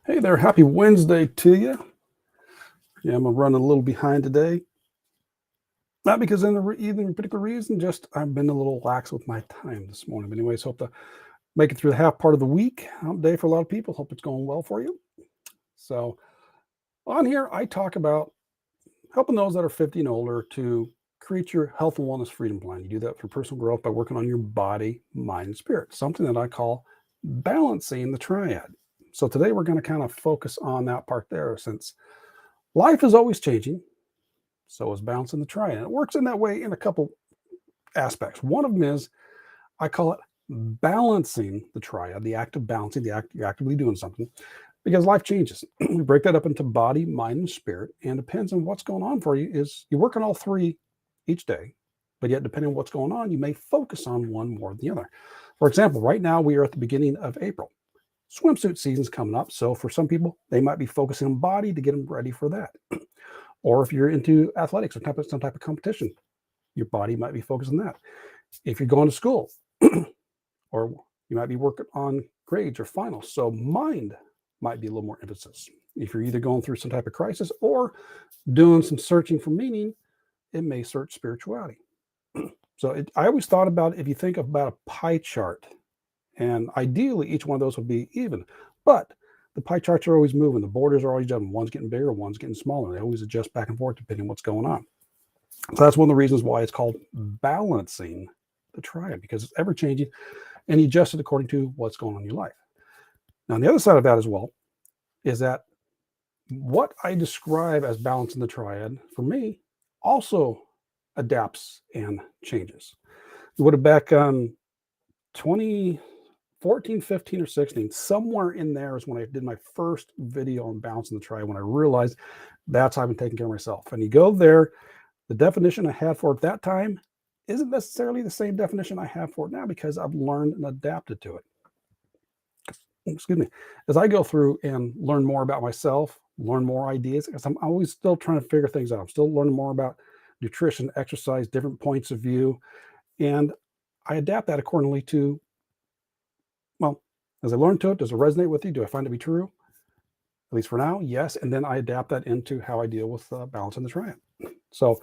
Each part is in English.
Hey there, happy Wednesday to you. Yeah, I'm running a little behind today. Not because of any particular reason, just I've been a little lax with my time this morning. But anyways, hope to make it through the half part of the week. Hump day for a lot of people. Hope it's going well for you. So on here, I talk about helping those that are 50 and older to create your health and wellness freedom plan. You do that for personal growth by working on your body, mind, and spirit, something that I call balancing the triad. So today we're going to kind of focus on that part there since life is always changing. So is balancing the triad. And it works in that way in a couple aspects. One of them is I call it balancing the triad, the act of balancing, you're actively doing something because life changes. We break that up into body, mind, and spirit, and depends on what's going on for you. Is you work on all three each day, but yet depending on what's going on, you may focus on one more than the other. For example, right now we are at the beginning of April. Swimsuit season's coming up, so for some people, they might be focusing on body to get them ready for that. Or if you're into athletics or some type of competition, your body might be focused on that. If you're going to school, or you might be working on grades or finals, so mind might be a little more emphasis. If you're either going through some type of crisis or doing some searching for meaning, it may search spirituality. So I always thought about if you think about a pie chart, and ideally each one of those would be even, but the pie charts are always moving. The borders are always jumping. One's getting bigger, one's getting smaller. They always adjust back and forth depending on what's going on. So that's one of the reasons why it's called balancing the triad, because it's ever changing and you adjust it according to what's going on in your life. Now, on the other side of that as well is that what I describe as balancing the triad for me also adapts and changes. You would have back on 2014, 15, or 16, somewhere in there is when I did my first video on balancing the triad, when I realized that's how I've been taking care of myself. And you go there, the definition I had for it at that time isn't necessarily the same definition I have for it now because I've learned and adapted to it. Excuse me. As I go through and learn more about myself, learn more ideas, because I'm always still trying to figure things out. I'm still learning more about nutrition, exercise, different points of view. And I adapt that accordingly to, well, as I learn to it, does it resonate with you? Do I find it to be true? At least for now, yes. And then I adapt that into how I deal with balancing the triad. So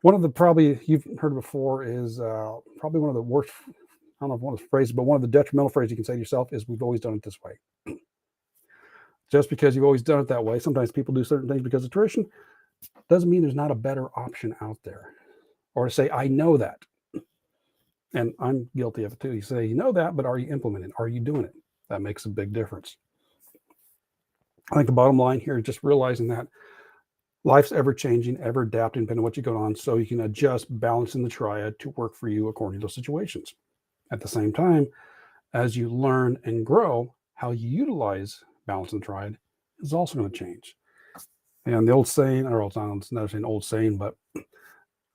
one of the, probably you've heard before, is probably one of the worst, I don't know if one of the phrases, but one of the detrimental phrases you can say to yourself is, we've always done it this way. Just because you've always done it that way, sometimes people do certain things because of tradition, doesn't mean there's not a better option out there. Or to say, I know that. And I'm guilty of it too. You say, you know that, but are you implementing? Are you doing it? That makes a big difference. I think the bottom line here is just realizing that life's ever changing, ever adapting, depending on what you go on, so you can adjust balancing the triad to work for you according to those situations. At the same time, as you learn and grow, how you utilize balancing the triad is also going to change. And the old saying, or it's not an old saying, but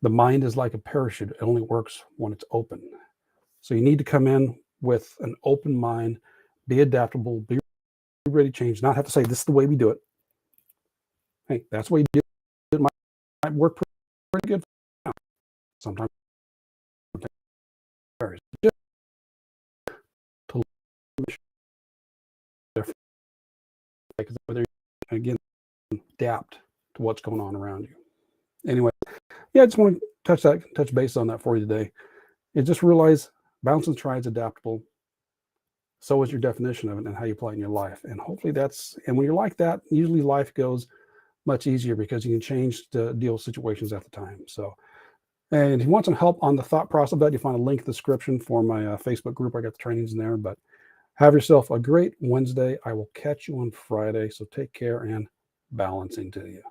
the mind is like a parachute. It only works when it's open. So you need to come in with an open mind, be adaptable, be ready to change, not have to say, this is the way we do it. Hey, that's the way you do it. It might work pretty good now. Sometimes it varies. Just to different. Again, adapt to what's going on around you. Anyway, yeah, I just want to touch base on that for you today. And just realize balancing the triad is adaptable. So is your definition of it and how you apply it in your life. And hopefully and when you're like that, usually life goes much easier because you can change to deal with situations at the time. So, and if you want some help on the thought process of that, you find a link in the description for my Facebook group. I got the trainings in there. But have yourself a great Wednesday. I will catch you on Friday. So take care and balancing to you.